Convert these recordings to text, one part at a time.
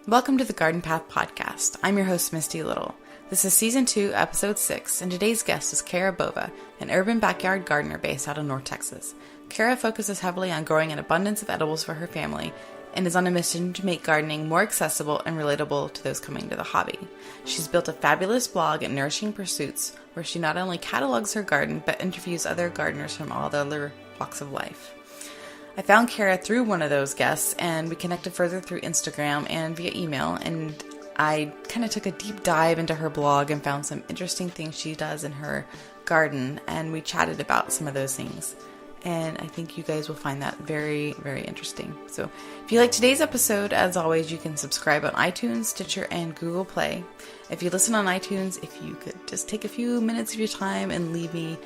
Welcome to the Garden Path Podcast. I'm your host, Misty Little. This is Season 2, Episode 6, and today's guest is Kara Bova, an urban backyard gardener based out of North Texas. Kara focuses heavily on growing an abundance of edibles for her family and is on a mission to make gardening more accessible and relatable to those coming to the hobby. She's built a fabulous blog at Nourishing Pursuits, where she not only catalogs her garden, but interviews other gardeners from all the other walks of life. I found Kara through one of those guests, and we connected further through Instagram and via email, and I kind of took a deep dive into her blog and found some interesting things she does in her garden, and we chatted about some of those things. And I think you guys will find that very, very interesting. So if you like today's episode, as always, you can subscribe on iTunes, Stitcher, and Google Play. If you listen on iTunes, if you could just take a few minutes of your time and leave me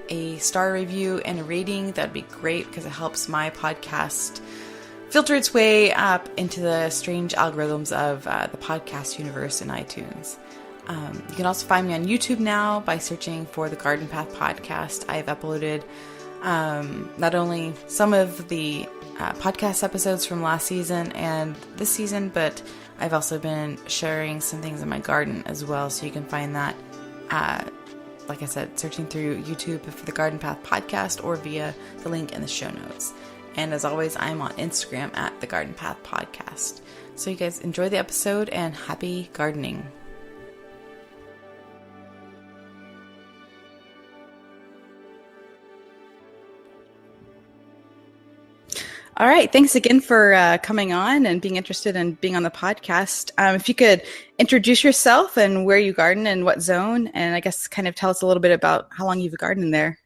a star review and a rating, that'd be great because it helps my podcast filter its way up into the strange algorithms of the podcast universe in iTunes. You can also find me on YouTube now by searching for the Garden Path Podcast. I've uploaded not only some of the podcast episodes from last season and this season, but I've also been sharing some things in my garden as well. So you can find that, like I said, searching through YouTube for the Garden Path Podcast or via the link in the show notes. And as always, I'm on Instagram at the Garden Path Podcast. So you guys enjoy the episode and happy gardening. All right. Thanks again for coming on and being interested in being on the podcast. If you could introduce yourself and where you garden and what zone, and I guess kind of tell us a little bit about how long you've gardened there.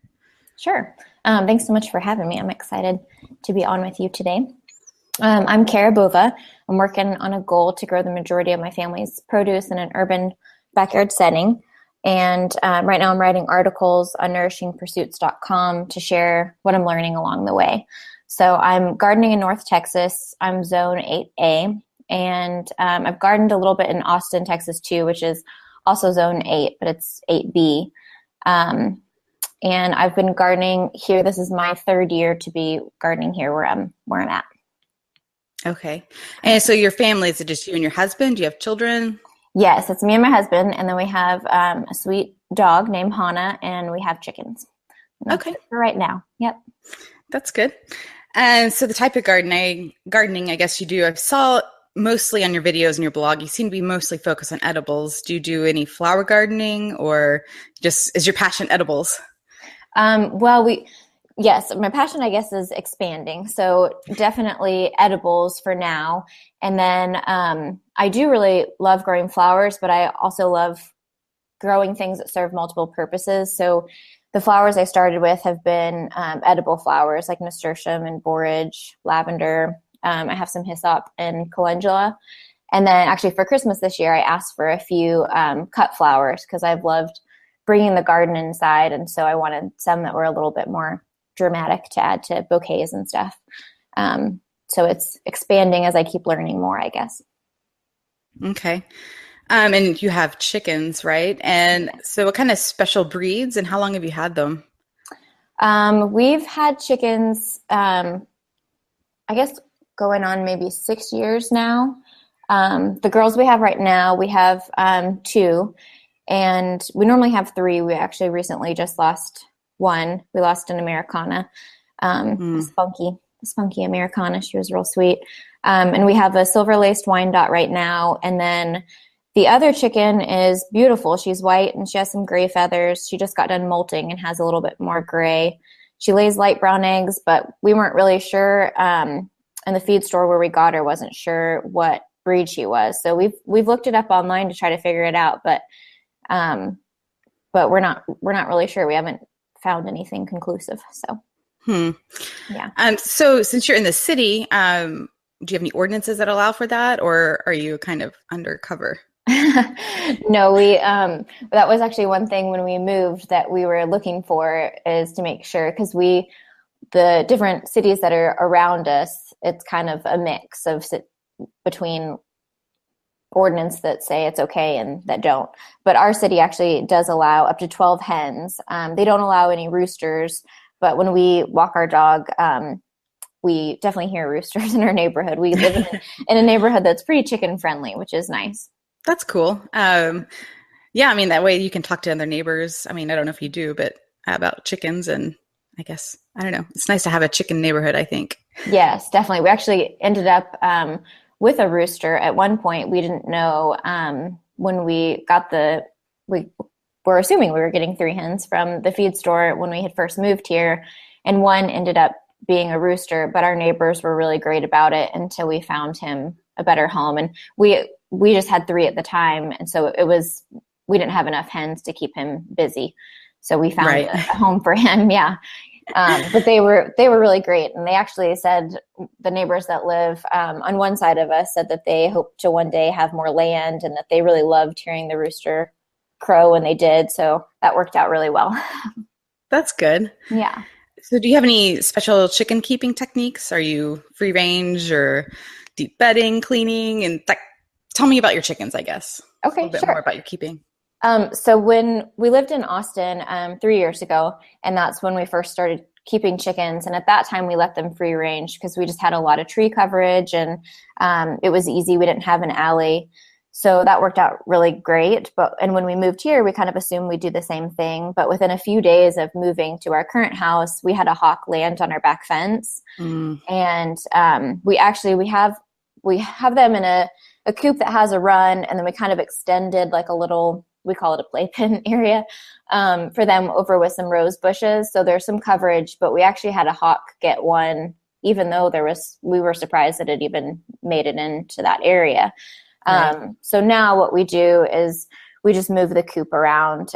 Sure. Thanks so much for having me. I'm excited to be on with you today. I'm Kara Bova. I'm working on a goal to grow the majority of my family's produce in an urban backyard setting. And right now I'm writing articles on nourishingpursuits.com to share what I'm learning along the way. So I'm gardening in North Texas. I'm zone 8A, and I've gardened a little bit in Austin, Texas too, which is also zone 8, but it's 8B. And I've been gardening here. This is my third year to be gardening here where I'm at. Okay. And so your family, is it just you and your husband? Do you have children? Yes, it's me and my husband, and then we have a sweet dog named Hannah, and we have chickens. Okay. For right now. Yep. That's good. And so the type of gardening, I guess you do, I saw mostly on your videos and your blog, you seem to be mostly focused on edibles. Do you do any flower gardening, or just is your passion edibles? Yes, my passion, I guess, is expanding. So definitely edibles for now. And then I do really love growing flowers, but I also love growing things that serve multiple purposes. So the flowers I started with have been edible flowers like nasturtium and borage, lavender. I have some hyssop and calendula. And then actually for Christmas this year, I asked for a few cut flowers because I've loved bringing the garden inside. And so I wanted some that were a little bit more dramatic to add to bouquets and stuff. So it's expanding as I keep learning more, I guess. Okay. And you have chickens, right? And so what kind of special breeds and how long have you had them? We've had chickens, I guess going on maybe 6 years now. The girls we have right now, we have 2, and we normally have 3. We actually recently just lost one. We lost an Americana, a spunky Americana. She was real sweet. And we have a silver-laced Wyandotte right now, and then the other chicken is beautiful. She's white and she has some gray feathers. She just got done molting and has a little bit more gray. She lays light brown eggs, but we weren't really sure. And the feed store where we got her wasn't sure what breed she was. So we've looked it up online to try to figure it out, but we're not really sure. We haven't found anything conclusive. So, yeah. So since you're in the city, do you have any ordinances that allow for that, or are you kind of undercover? No, that was actually one thing when we moved that we were looking for, is to make sure, because the different cities that are around us, it's kind of a mix of between ordinance that say it's okay and that don't. But our city actually does allow up to 12 hens. They don't allow any roosters, but when we walk our dog, we definitely hear roosters in our neighborhood. We live in a neighborhood that's pretty chicken friendly, which is nice. That's cool. Yeah, I mean, that way you can talk to other neighbors. I mean, I don't know if you do, but about chickens, and I guess, I don't know. It's nice to have a chicken neighborhood, I think. Yes, definitely. We actually ended up with a rooster at one point. We didn't know when we got we were assuming we were getting 3 hens from the feed store when we had first moved here. And one ended up being a rooster, but our neighbors were really great about it until we found him a better home. And we just had 3 at the time. And so we didn't have enough hens to keep him busy. So we found a home for him. Yeah. But they were really great. And they actually said, the neighbors that live on one side of us said that they hope to one day have more land, and that they really loved hearing the rooster crow when they did. So that worked out really well. That's good. Yeah. So do you have any special chicken keeping techniques? Are you free range or deep bedding, cleaning? And tell me about your chickens, I guess. Okay, a little bit sure. more about your keeping. So when we lived in Austin 3 years ago, and that's when we first started keeping chickens. And at that time, we let them free range because we just had a lot of tree coverage, and it was easy. We didn't have an alley. So that worked out really great. And when we moved here, we kind of assumed we'd do the same thing. But within a few days of moving to our current house, we had a hawk land on our back fence. And we have them in a coop that has a run, and then we kind of extended like a little, we call it a playpen area, for them over with some rose bushes. So there's some coverage, but we actually had a hawk get one, even though we were surprised that it even made it into that area. Right. So now what we do is we just move the coop around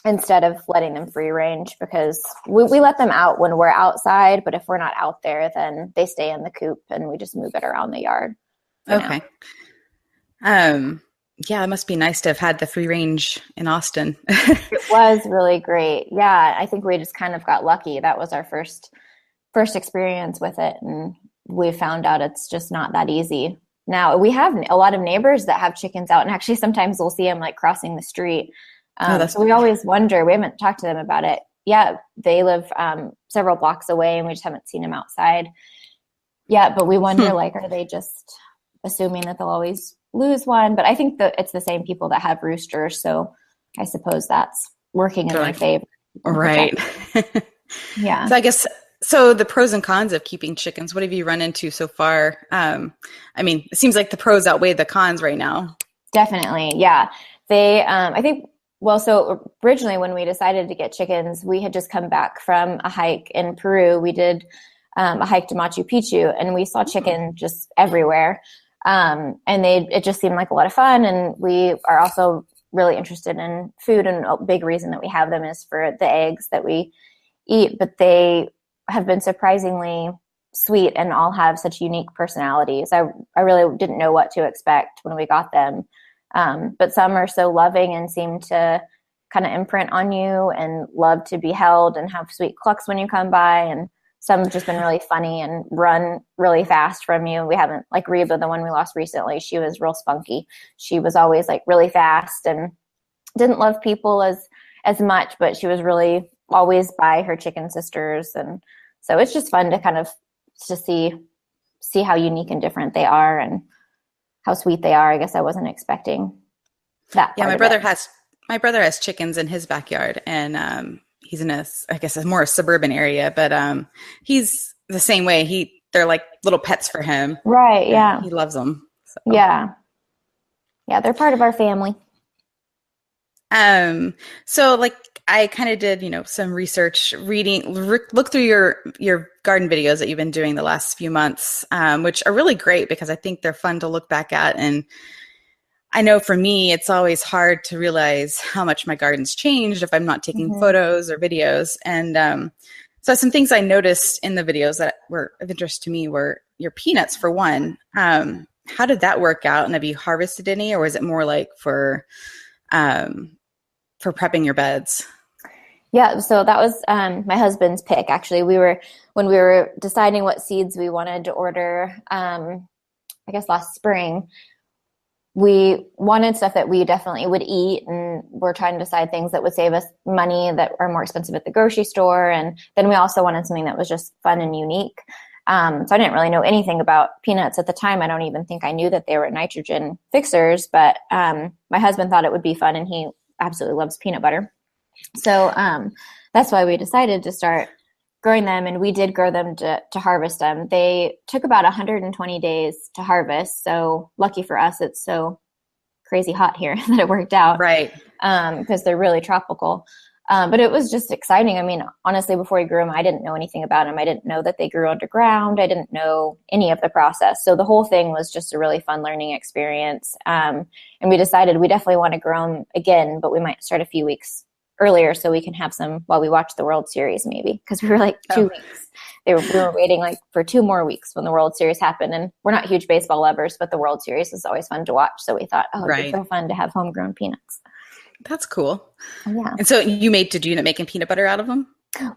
instead of letting them free range, because we let them out when we're outside, but if we're not out there, then they stay in the coop and we just move it around the yard. Okay. Yeah, it must be nice to have had the free range in Austin. It was really great. Yeah, I think we just kind of got lucky. That was our first experience with it, and we found out it's just not that easy. Now, we have a lot of neighbors that have chickens out, and actually sometimes we'll see them like crossing the street. So we always wonder, we haven't talked to them about it. Yeah, they live several blocks away, and we just haven't seen them outside yet, but we wonder, like, are they just assuming that they'll always lose one? But I think that it's the same people that have roosters, so I suppose that's working in their favor. Right. Yeah. So I guess, the pros and cons of keeping chickens, what have you run into so far? I mean, it seems like the pros outweigh the cons right now. Definitely. Yeah. They, I think, so originally when we decided to get chickens, we had just come back from a hike in Peru. We did a hike to Machu Picchu, and we saw chicken just everywhere. And it just seemed like a lot of fun. And we are also really interested in food, and a big reason that we have them is for the eggs that we eat, but they have been surprisingly sweet and all have such unique personalities. I really didn't know what to expect when we got them. But some are so loving and seem to kind of imprint on you and love to be held and have sweet clucks when you come by. And some have just been really funny and run really fast from you. We haven't, like Reba, the one we lost recently, she was real spunky. She was always like really fast and didn't love people as much, but she was really always by her chicken sisters. And so it's just fun to kind of to see how unique and different they are and how sweet they are. I guess I wasn't expecting that. Yeah, my brother has chickens in his backyard, and he's in a more suburban area, but he's the same way. They're like little pets for him. Right. Yeah. He loves them. So. Yeah. Yeah. They're part of our family. So like I kind of did, some research, look through your garden videos that you've been doing the last few months, which are really great because I think they're fun to look back at. And I know for me, it's always hard to realize how much my garden's changed if I'm not taking photos or videos. And, so some things I noticed in the videos that were of interest to me were your peanuts for one. How did that work out? And have you harvested any, or was it more like for prepping your beds? Yeah, so that was my husband's pick. Actually, when we were deciding what seeds we wanted to order, I guess last spring, we wanted stuff that we definitely would eat, and we're trying to decide things that would save us money that are more expensive at the grocery store. And then we also wanted something that was just fun and unique. So I didn't really know anything about peanuts at the time. I don't even think I knew that they were nitrogen fixers, but my husband thought it would be fun, and he absolutely loves peanut butter. So that's why we decided to start growing them, and we did grow them to harvest them. They took about 120 days to harvest, so lucky for us, it's so crazy hot here that it worked out. Right. Because they're really tropical. But it was just exciting. I mean, honestly, before we grew them, I didn't know anything about them. I didn't know that they grew underground. I didn't know any of the process. So the whole thing was just a really fun learning experience. And we decided we definitely want to grow them again, but we might start a few weeks earlier so we can have some while we watch the World Series, maybe, because we were like 2 weeks. We were waiting like for 2 more weeks when the World Series happened. And we're not huge baseball lovers, but the World Series is always fun to watch. So we thought, it'd be so fun to have homegrown peanuts. That's cool. Yeah. And so did you end up making peanut butter out of them?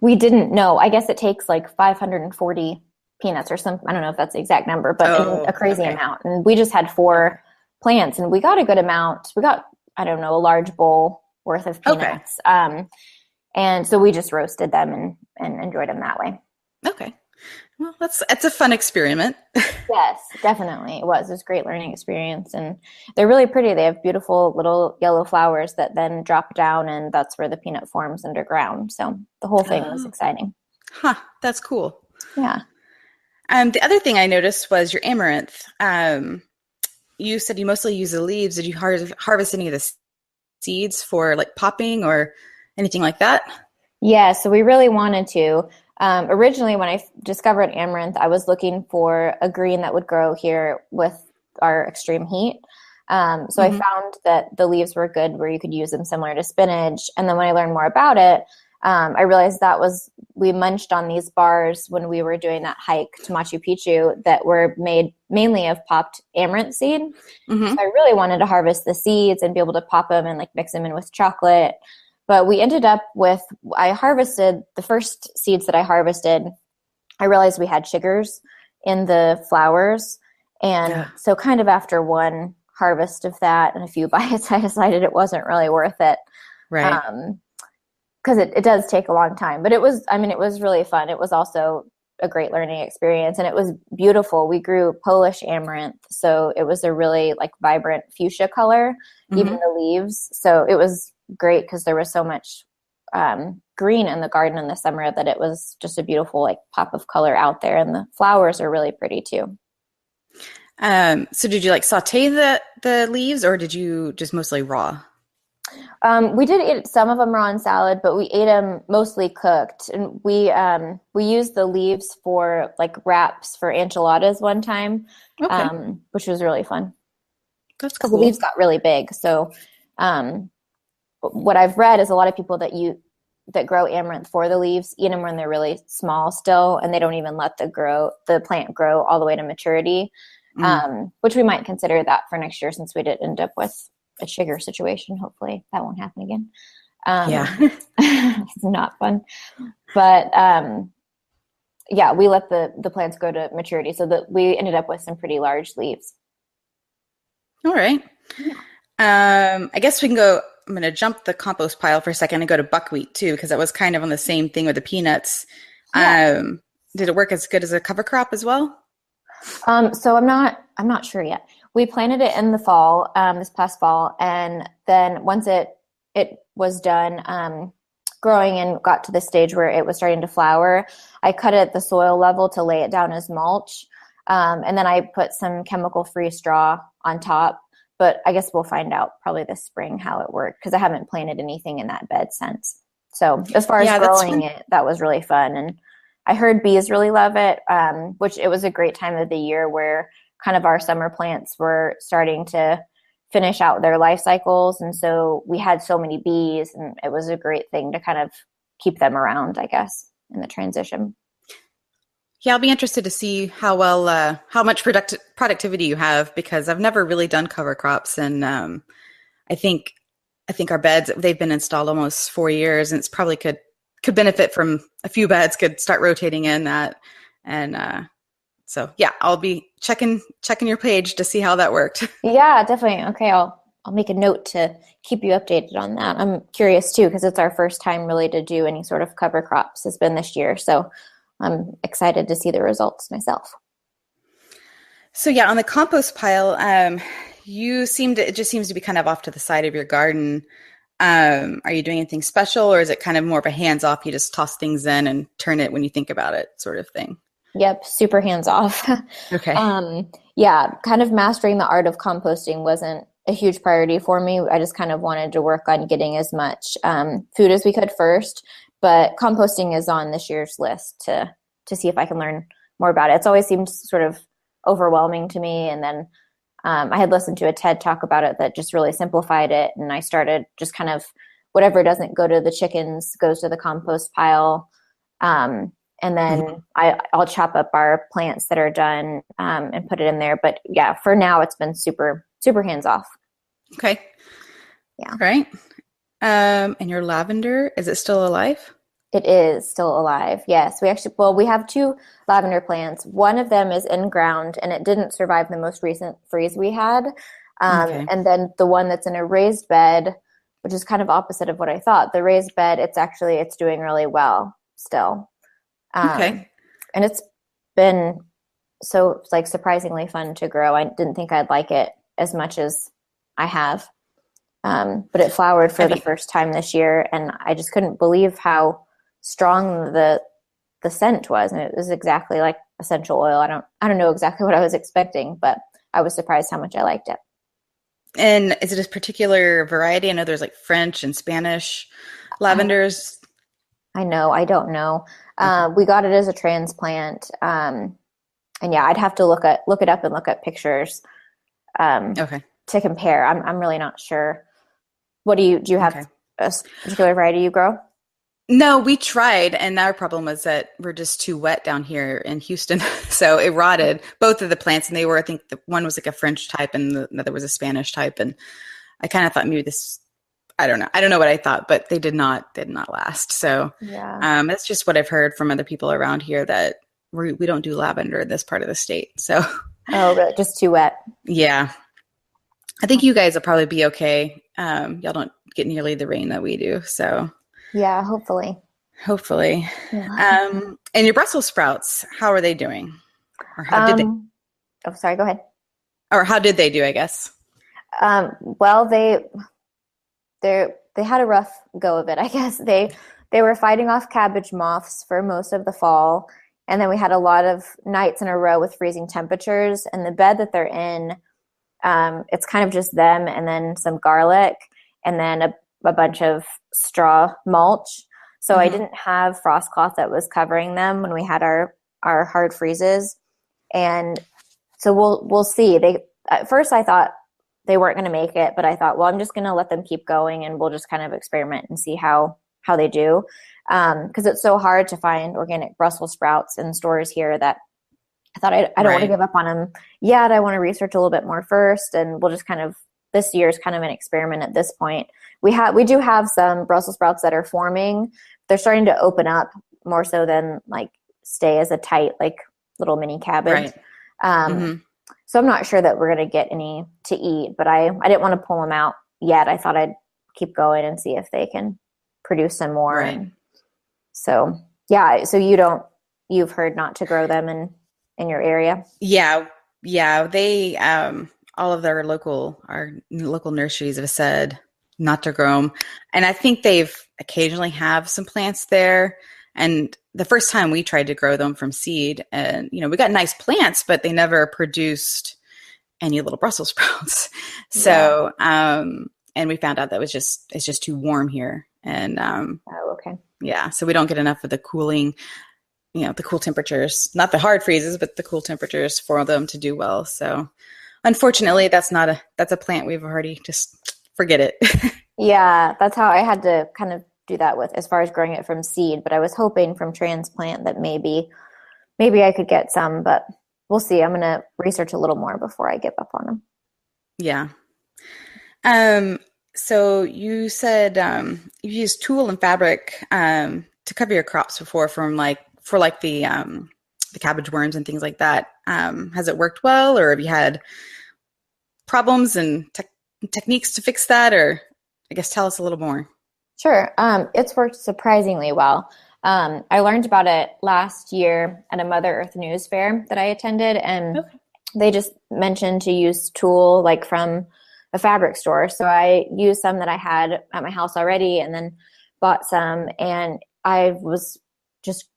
We didn't know. I guess it takes like 540 peanuts or something. I don't know if that's the exact number, but a crazy amount. And we just had 4 plants, and we got a good amount. We got, I don't know, a large bowl worth of peanuts. And so we just roasted them and enjoyed them that way. Okay. Well, it's a fun experiment. Yes, definitely. It was a great learning experience, and they're really pretty. They have beautiful little yellow flowers that then drop down, and that's where the peanut forms underground. So the whole thing was exciting. Huh. That's cool. Yeah. The other thing I noticed was your amaranth. You said you mostly use the leaves. Did you harvest any of the seeds for like popping or anything like that? Yeah, so we really wanted to. Originally, when I discovered amaranth, I was looking for a green that would grow here with our extreme heat. I found that the leaves were good where you could use them similar to spinach. And then when I learned more about it, I realized we munched on these bars when we were doing that hike to Machu Picchu that were made mainly of popped amaranth seed. Mm-hmm. So I really wanted to harvest the seeds and be able to pop them and like mix them in with chocolate. But we ended up I harvested the first seeds that I harvested. I realized we had sugars in the flowers. And so kind of after one harvest of that and a few bites, I decided it wasn't really worth it. Right. Because it does take a long time. But it was really fun. It was also a great learning experience, and it was beautiful. We grew Polish amaranth. So it was a really like vibrant fuchsia color, even the leaves. So it was great because there was so much green in the garden in the summer that it was just a beautiful like pop of color out there, and the flowers are really pretty too. So did you like saute the leaves, or did you just mostly raw? We did eat some of them raw in salad, but we ate them mostly cooked, and we used the leaves for like wraps for enchiladas one time, which was really fun. That's cool. The leaves got really big, so what I've read is a lot of people that grow amaranth for the leaves eat them when they're really small still, and they don't even let the plant grow all the way to maturity, which we might consider that for next year since we did end up with a sugar situation. Hopefully that won't happen again. It's not fun, but we let the plants grow to maturity so that we ended up with some pretty large leaves. All right. I guess we can go. I'm going to jump the compost pile for a second and go to buckwheat too, because that was kind of on the same thing with the peanuts. Did it work as good as a cover crop as well? So I'm not sure yet. We planted it in the fall, this past fall, and then once it was done growing and got to the stage where it was starting to flower, I cut it at the soil level to lay it down as mulch, and then I put some chemical-free straw on top. But I guess we'll find out probably this spring how it worked, because I haven't planted anything in that bed since. So as far as growing it, that was really fun. And I heard bees really love it, which it was a great time of the year where kind of our summer plants were starting to finish out their life cycles. And so we had so many bees, and it was a great thing to kind of keep them around, I guess, in the transition. Yeah, I'll be interested to see how much productivity you have, because I've never really done cover crops, and I think our beds, they've been installed almost 4 years, and it's probably could benefit from a few beds, could start rotating in that, and So yeah, I'll be checking your page to see how that worked. Yeah, definitely. Okay, I'll make a note to keep you updated on that. I'm curious too because it's our first time really to do any sort of cover crops. Has been this year, so I'm excited to see the results myself. So yeah, on the compost pile, it just seems to be kind of off to the side of your garden. Are you doing anything special, or is it kind of more of a hands off? You just toss things in and turn it when you think about it, sort of thing. Yep, super hands off. Okay. Yeah, kind of mastering the art of composting wasn't a huge priority for me. I just kind of wanted to work on getting as much food as we could first, but composting is on this year's list to see if I can learn more about it. It's always seemed sort of overwhelming to me, and then I had listened to a TED talk about it that just really simplified it, and I started just kind of whatever doesn't go to the chickens goes to the compost pile. And then I'll chop up our plants that are done and put it in there. But yeah, for now it's been super, super hands off. Okay. Yeah. All right. And your lavender, is it still alive? It is still alive. Yes. We have two lavender plants. One of them is in ground and it didn't survive the most recent freeze we had. Okay. And then the one that's in a raised bed, which is kind of opposite of what I thought. The raised bed, it's doing really well still. Okay. And it's been so like surprisingly fun to grow. I didn't think I'd like it as much as I have. But it flowered for the first time this year, and I just couldn't believe how strong the scent was. And it was exactly like essential oil. I don't know exactly what I was expecting, but I was surprised how much I liked it. And is it a particular variety? I know there's like French and Spanish lavenders. I know. I don't know. We got it as a transplant. And yeah, I'd have to look it up and look at pictures Okay. to compare. I'm really not sure. What do you have a particular variety you grow? No, we tried, and our problem was that we're just too wet down here in Houston. So it rotted, both of the plants, and I think the one was like a French type and the other was a Spanish type. And I kind of thought maybe I don't know. I don't know what I thought, but they did not last. So that's just what I've heard from other people around here, that we don't do lavender in this part of the state. So oh, really? Just too wet. Yeah. I think you guys will probably be okay. Y'all don't get nearly the rain that we do. So yeah, hopefully. Yeah. And your Brussels sprouts, how are they doing? Or how did they? Oh, sorry. Go ahead. Or how did they do, I guess? Well, they had a rough go of it, I guess. They were fighting off cabbage moths for most of the fall. And then we had a lot of nights in a row with freezing temperatures. And the bed that they're in, it's kind of just them and then some garlic and then a bunch of straw mulch. So I didn't have frost cloth that was covering them when we had our hard freezes. And so we'll see. At first I thought they weren't going to make it, but I thought, well, I'm just going to let them keep going and we'll just kind of experiment and see how they do. Because it's so hard to find organic Brussels sprouts in stores here that I thought I don't want to give up on them yet. I want to research a little bit more first, and we'll just this year's kind of an experiment at this point. We do have some Brussels sprouts that are forming. They're starting to open up more so than like stay as a tight like little mini cabbage. Right. So I'm not sure that we're going to get any to eat, but I didn't want to pull them out yet. I thought I'd keep going and see if they can produce some more. Right. And so yeah, so you've heard not to grow them in your area? Yeah. They all of our local nurseries have said not to grow them, and I think they've occasionally have some plants there. And the first time we tried to grow them from seed, and we got nice plants, but they never produced any little Brussels sprouts. So and we found out that it's just too warm here, and okay. Yeah, so we don't get enough of the cooling. The cool temperatures, not the hard freezes, but the cool temperatures for them to do well. So unfortunately, that's a plant we've already just forget it. Yeah, that's how I had to kind of do that with as far as growing it from seed. But I was hoping from transplant that maybe I could get some, but we'll see. I'm going to research a little more before I give up on them. Yeah. So you said you used tulle and fabric to cover your crops before for the the cabbage worms and things like that. Has it worked well, or have you had problems and techniques to fix that? Or I guess tell us a little more. Sure. It's worked surprisingly well. I learned about it last year at a Mother Earth News fair that I attended, and Okay. they just mentioned to use tulle like from a fabric store. So I used some that I had at my house already and then bought some, and I was just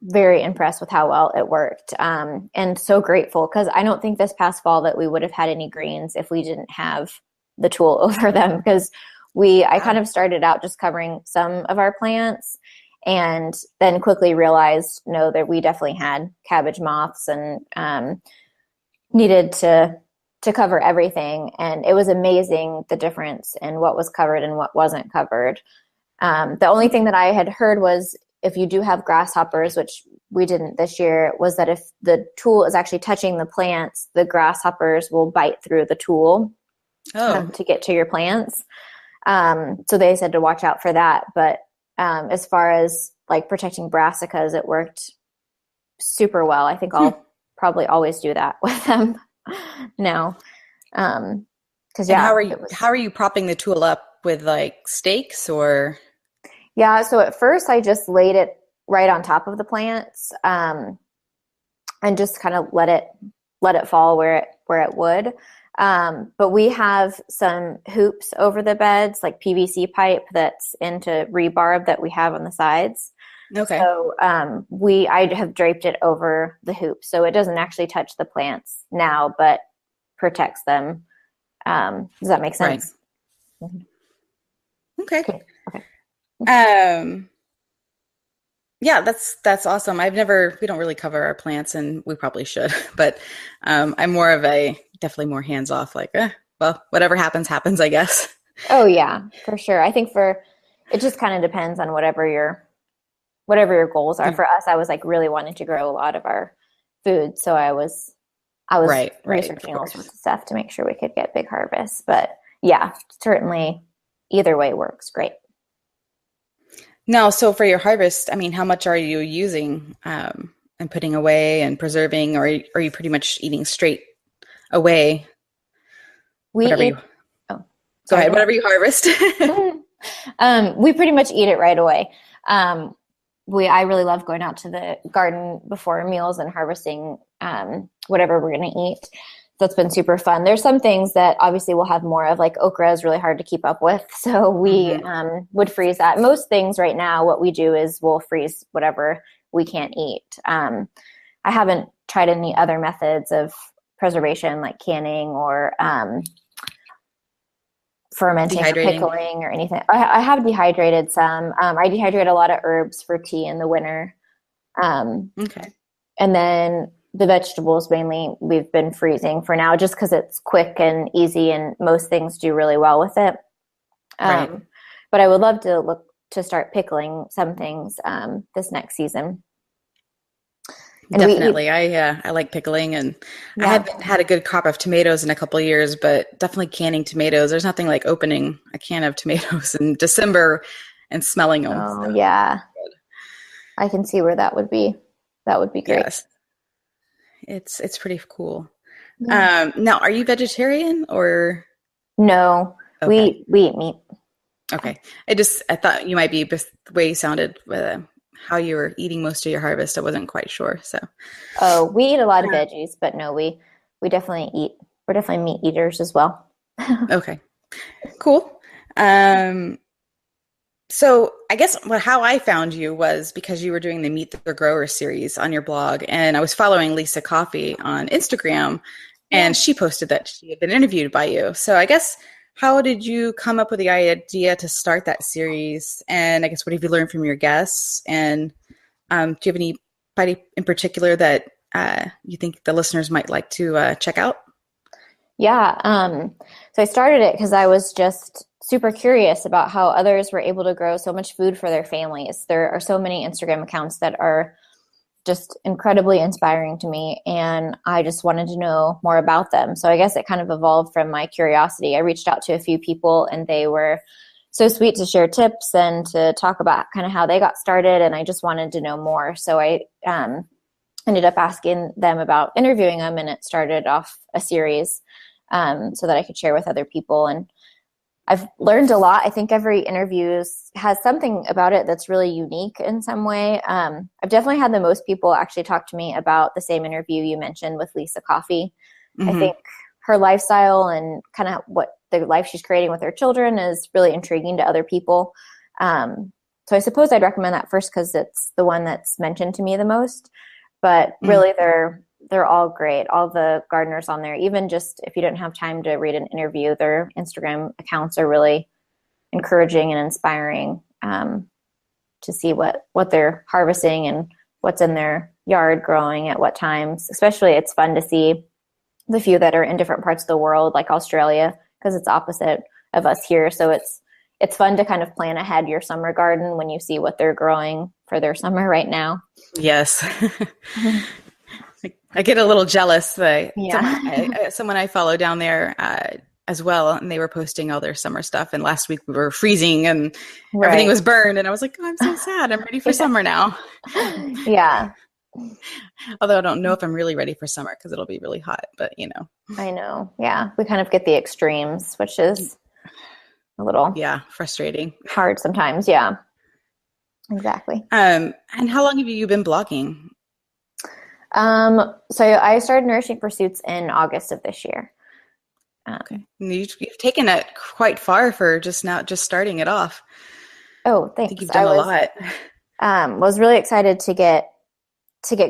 very impressed with how well it worked, and so grateful, because I don't think this past fall that we would have had any greens if we didn't have the tulle over them, because I kind of started out just covering some of our plants and then quickly realized, no, that we definitely had cabbage moths and needed to cover everything. And it was amazing, the difference in what was covered and what wasn't covered. The only thing that I had heard was if you do have grasshoppers, which we didn't this year, was that if the tulle is actually touching the plants, the grasshoppers will bite through the tulle to get to your plants. So they said to watch out for that. But as far as like protecting brassicas, it worked super well. I think I'll probably always do that with them now. Because how are you propping the tulle up, with like stakes or? Yeah. So at first I just laid it right on top of the plants, and just kind of let it fall where it would. But we have some hoops over the beds, like PVC pipe that's into rebarb that we have on the sides. Okay. So I have draped it over the hoop, so it doesn't actually touch the plants now, but protects them. Does that make sense? Right. Okay. Okay. Yeah, that's awesome. We don't really cover our plants, and we probably should, but I'm more of definitely more hands off, like, well, whatever happens, I guess. Oh yeah, for sure. I think it just kind of depends on whatever your goals are. For us, I was like really wanting to grow a lot of our food, so I was researching all sorts of stuff to make sure we could get big harvests. But yeah, certainly either way works great. Now, so for your harvest, I mean, how much are you using and putting away and preserving, or are you pretty much eating straight away? Whatever you harvest. We pretty much eat it right away. I really love going out to the garden before meals and harvesting whatever we're going to eat. That's been super fun. There's some things that obviously we'll have more of, like okra is really hard to keep up with. So we would freeze that. Most things right now, what we do is we'll freeze whatever we can't eat. I haven't tried any other methods of preservation like canning or fermenting or pickling or anything. I have dehydrated some. I dehydrate a lot of herbs for tea in the winter. Okay. And then the vegetables mainly we've been freezing for now, just because it's quick and easy, and most things do really well with it. Right. But I would love to start pickling some things this next season. And definitely. I like pickling, and I haven't had a good crop of tomatoes in a couple of years, but definitely canning tomatoes. There's nothing like opening a can of tomatoes in December and smelling them. Oh, so. Yeah. I can see where that would be. That would be great. Yes. It's pretty cool. Yeah. Now, are you vegetarian or? No, we eat meat. Okay. I thought you might be, the way you sounded, how you were eating most of your harvest. I wasn't quite sure. So. Oh, we eat a lot of veggies, but no, we definitely eat. We're definitely meat eaters as well. Okay. Cool. So I guess how I found you was because you were doing the Meet the Grower series on your blog, and I was following Lisa Coffey on Instagram, and she posted that she had been interviewed by you. So I guess, how did you come up with the idea to start that series? And I guess, what have you learned from your guests? And do you have anybody in particular that you think the listeners might like to check out? Yeah. So I started it because I was just super curious about how others were able to grow so much food for their families. There are so many Instagram accounts that are just incredibly inspiring to me, and I just wanted to know more about them. So I guess it kind of evolved from my curiosity. I reached out to a few people, and they were so sweet to share tips and to talk about kind of how they got started, and I just wanted to know more. So I ended up asking them about interviewing them, and it started off a series so that I could share with other people. And I've learned a lot. I think every interview has something about it that's really unique in some way. I've definitely had the most people actually talk to me about the same interview you mentioned with Lisa Coffey. I think her lifestyle and kind of what the life she's creating with her children is really intriguing to other people. So I suppose I'd recommend that first because it's the one that's mentioned to me the most. But really, they're all great. All the gardeners on there, even just if you don't have time to read an interview, their Instagram accounts are really encouraging and inspiring to see what they're harvesting and what's in their yard growing at what times. Especially, it's fun to see the few that are in different parts of the world, like Australia, because it's opposite of us here. So it's fun to kind of plan ahead your summer garden when you see what they're growing for their summer right now. Yes. I get a little jealous. Someone I follow down there as well, and they were posting all their summer stuff. And last week we were freezing and everything was burned. And I was like, oh, I'm so sad. I'm ready for summer now. Yeah. Although I don't know if I'm really ready for summer because it'll be really hot, but I know. Yeah. We kind of get the extremes, which is a little frustrating. Hard sometimes. Yeah, exactly. And how long have you been blogging? So I started Nourishing Pursuits in August of this year. Okay. You've taken it quite far for just starting it off. Oh, thanks. I think you've done a lot. Was really excited to get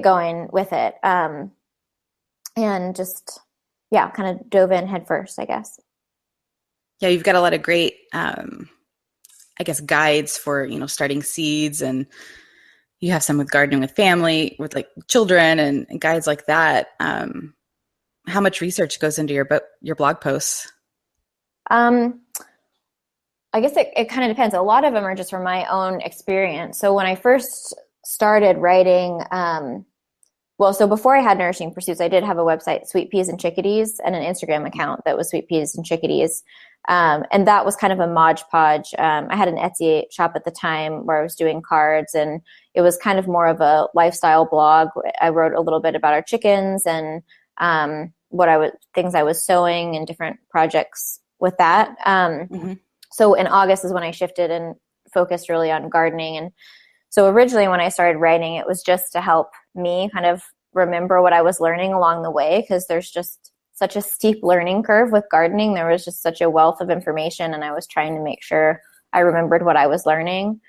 going with it. And just, kind of dove in head first, I guess. Yeah, you've got a lot of great, guides for, starting seeds, and you have some with gardening with family, with like children and guides like that. How much research goes into your blog posts? I guess it kind of depends. A lot of them are just from my own experience. So when I first started writing, so before I had Nourishing Pursuits, I did have a website, Sweet Peas and Chickadees, and an Instagram account that was Sweet Peas and Chickadees. And that was kind of a Mod Podge. I had an Etsy shop at the time where I was doing cards, and it was kind of more of a lifestyle blog. I wrote a little bit about our chickens and things I was sewing and different projects with that. So in August is when I shifted and focused really on gardening. And so originally when I started writing, it was just to help me kind of remember what I was learning along the way, because there's just such a steep learning curve with gardening. There was just such a wealth of information, and I was trying to make sure I remembered what I was learning.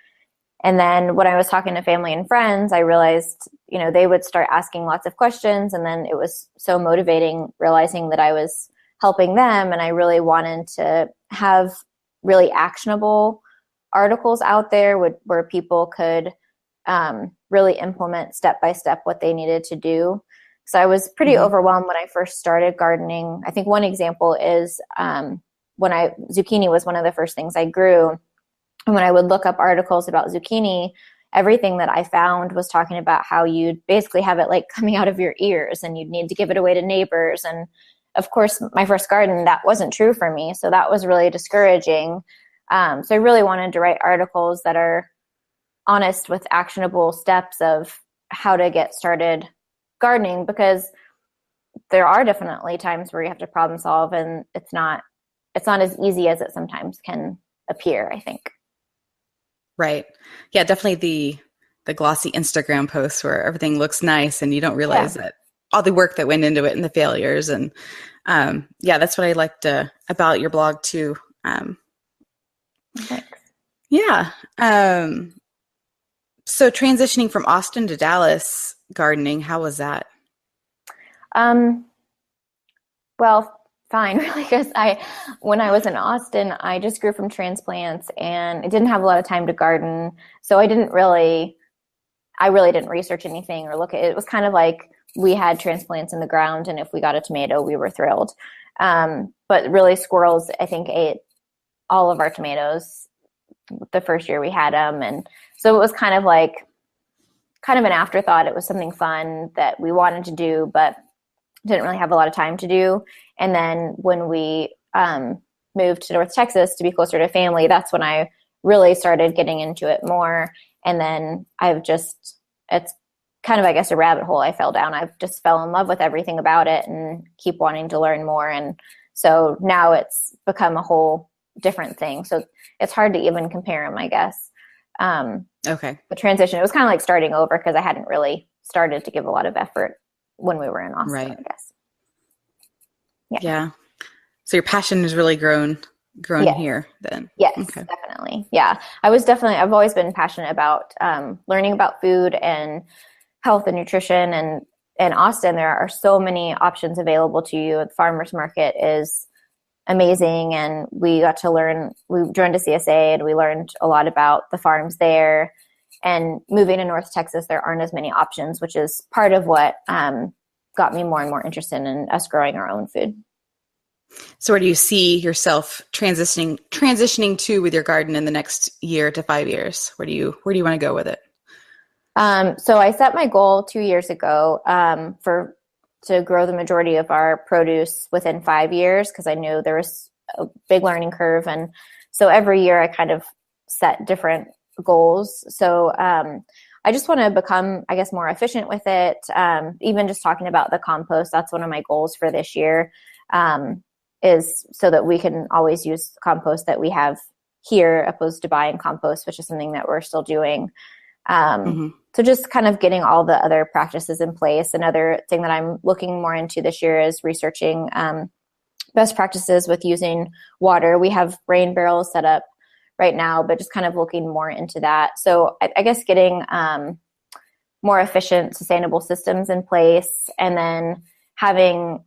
And then when I was talking to family and friends, I realized, they would start asking lots of questions, and then it was so motivating realizing that I was helping them, and I really wanted to have really actionable articles out there where people could really implement step by step what they needed to do. So I was pretty overwhelmed when I first started gardening. I think one example is zucchini was one of the first things I grew. And when I would look up articles about zucchini, everything that I found was talking about how you'd basically have it like coming out of your ears and you'd need to give it away to neighbors. And of course, my first garden, that wasn't true for me. So that was really discouraging. So I really wanted to write articles that are honest with actionable steps of how to get started gardening, because there are definitely times where you have to problem solve, and it's not as easy as it sometimes can appear, I think. Right. Yeah, definitely the glossy Instagram posts where everything looks nice and you don't realize that all the work that went into it and the failures. And that's what I liked about your blog too. Thanks. Yeah. So transitioning from Austin to Dallas gardening, how was that? Well, fine, really, because when I was in Austin, I just grew from transplants and I didn't have a lot of time to garden. So I really didn't research anything or look at it. It was kind of like we had transplants in the ground, and if we got a tomato, we were thrilled. But really, squirrels, I think, ate all of our tomatoes the first year we had them. And so it was kind of an afterthought. It was something fun that we wanted to do, but didn't really have a lot of time to do. And then when we moved to North Texas to be closer to family, that's when I really started getting into it more. And then it's kind of, I guess, a rabbit hole I fell down. I've just fell in love with everything about it and keep wanting to learn more. And so now it's become a whole different thing. So it's hard to even compare them, I guess. Okay. The transition, it was kind of like starting over because I hadn't really started to give a lot of effort when we were in Austin, Right. I guess. Yeah. So your passion has really grown Yes. here then. Yes, Okay. definitely. Yeah. I've always been passionate about learning about food and health and nutrition. And in Austin, there are so many options available to you. The farmers market is amazing. And we got to learn, we joined a CSA and we learned a lot about the farms there. And moving to North Texas, there aren't as many options, which is part of what got me more and more interested in us growing our own food. So where do you see yourself transitioning to with your garden in the next year to 5 years? Where do you want to go with it? So I set my goal 2 years ago to grow the majority of our produce within 5 years because I knew there was a big learning curve. And so every year I kind of set different goals. So I just want to become, I guess, more efficient with it. Even just talking about the compost, that's one of my goals for this year. Is so that we can always use compost that we have here opposed to buying compost, which is something that we're still doing. So just kind of getting all the other practices in place. Another thing that I'm looking more into this year is researching best practices with using water. We have rain barrels set up right now, but just kind of looking more into that. So I guess getting more efficient, sustainable systems in place, and then having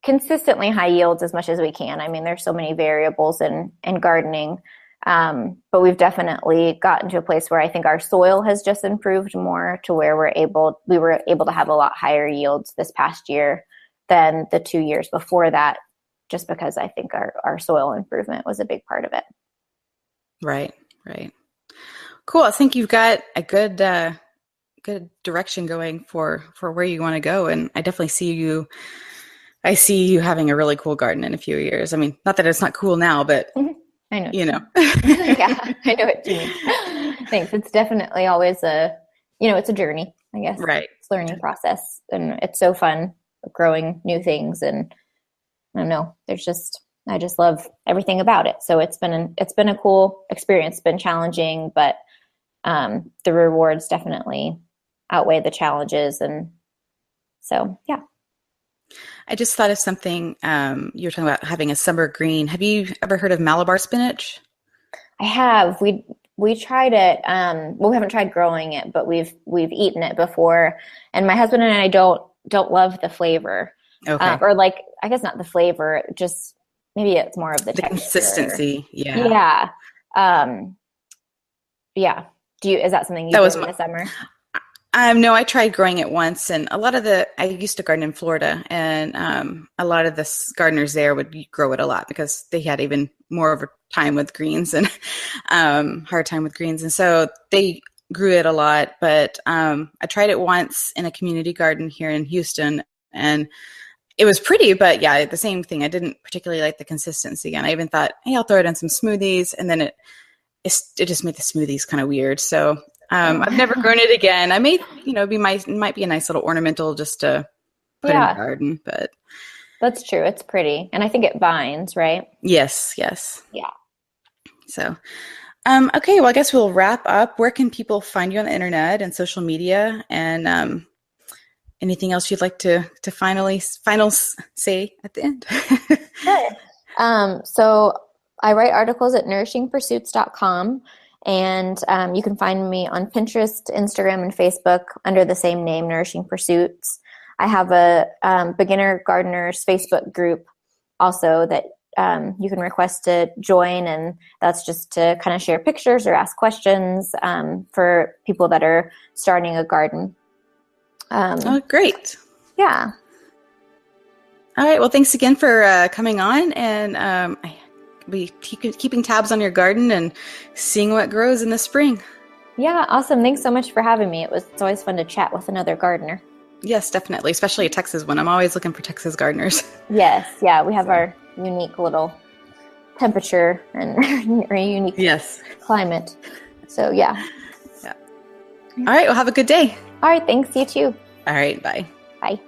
consistently high yields as much as we can. I mean, there's so many variables in gardening, but we've definitely gotten to a place where I think our soil has just improved more to where we were able to have a lot higher yields this past year than the 2 years before that, just because I think our soil improvement was a big part of it. Right. Cool. I think you've got a good direction going for where you want to go. And I definitely see you having a really cool garden in a few years. I mean, not that it's not cool now, but I know. Yeah, I know what you mean. Thanks. It's definitely always it's a journey, I guess. Right. It's a learning process. And it's so fun growing new things. And I don't know, I just love everything about it. So it's been a cool experience. It's been challenging, but the rewards definitely outweigh the challenges. And so, yeah. I just thought of something. You were talking about having a summer green. Have you ever heard of Malabar spinach? I have. We tried it. We haven't tried growing it, but we've eaten it before. And my husband and I don't love the flavor. Okay. Or like, I guess not the flavor. Just maybe it's more of the texture. Consistency. Yeah. Yeah. Is that something you do in the summer? No, I tried growing it once, and I used to garden in Florida, and a lot of the gardeners there would grow it a lot because they had even more of a time with greens and hard time with greens, and so they grew it a lot. But I tried it once in a community garden here in Houston, and it was pretty, but yeah, the same thing. I didn't particularly like the consistency, and I even thought, hey, I'll throw it in some smoothies, and then it just made the smoothies kind of weird. So. I've never grown it again. I may, might be a nice little ornamental just to put in the garden, but that's true. It's pretty. And I think it binds, right? Yes. Yeah. So, okay. Well, I guess we'll wrap up. Where can people find you on the internet and social media, and anything else you'd like to final say at the end? Sure. So I write articles at nourishingpursuits.com. And you can find me on Pinterest, Instagram, and Facebook under the same name, Nourishing Pursuits. I have a beginner gardeners Facebook group also that you can request to join, and that's just to kind of share pictures or ask questions for people that are starting a garden. Oh, great. Yeah. All right. Well, thanks again for coming on, and be keeping tabs on your garden and seeing what grows in the spring. Yeah, awesome. Thanks so much for having me. It's always fun to chat with another gardener. Yes, definitely, especially a Texas one. I'm always looking for Texas gardeners. Yes, yeah, we have our unique little temperature and our unique climate. So yeah. All right. Well, have a good day. All right. Thanks. You too. All right. Bye. Bye.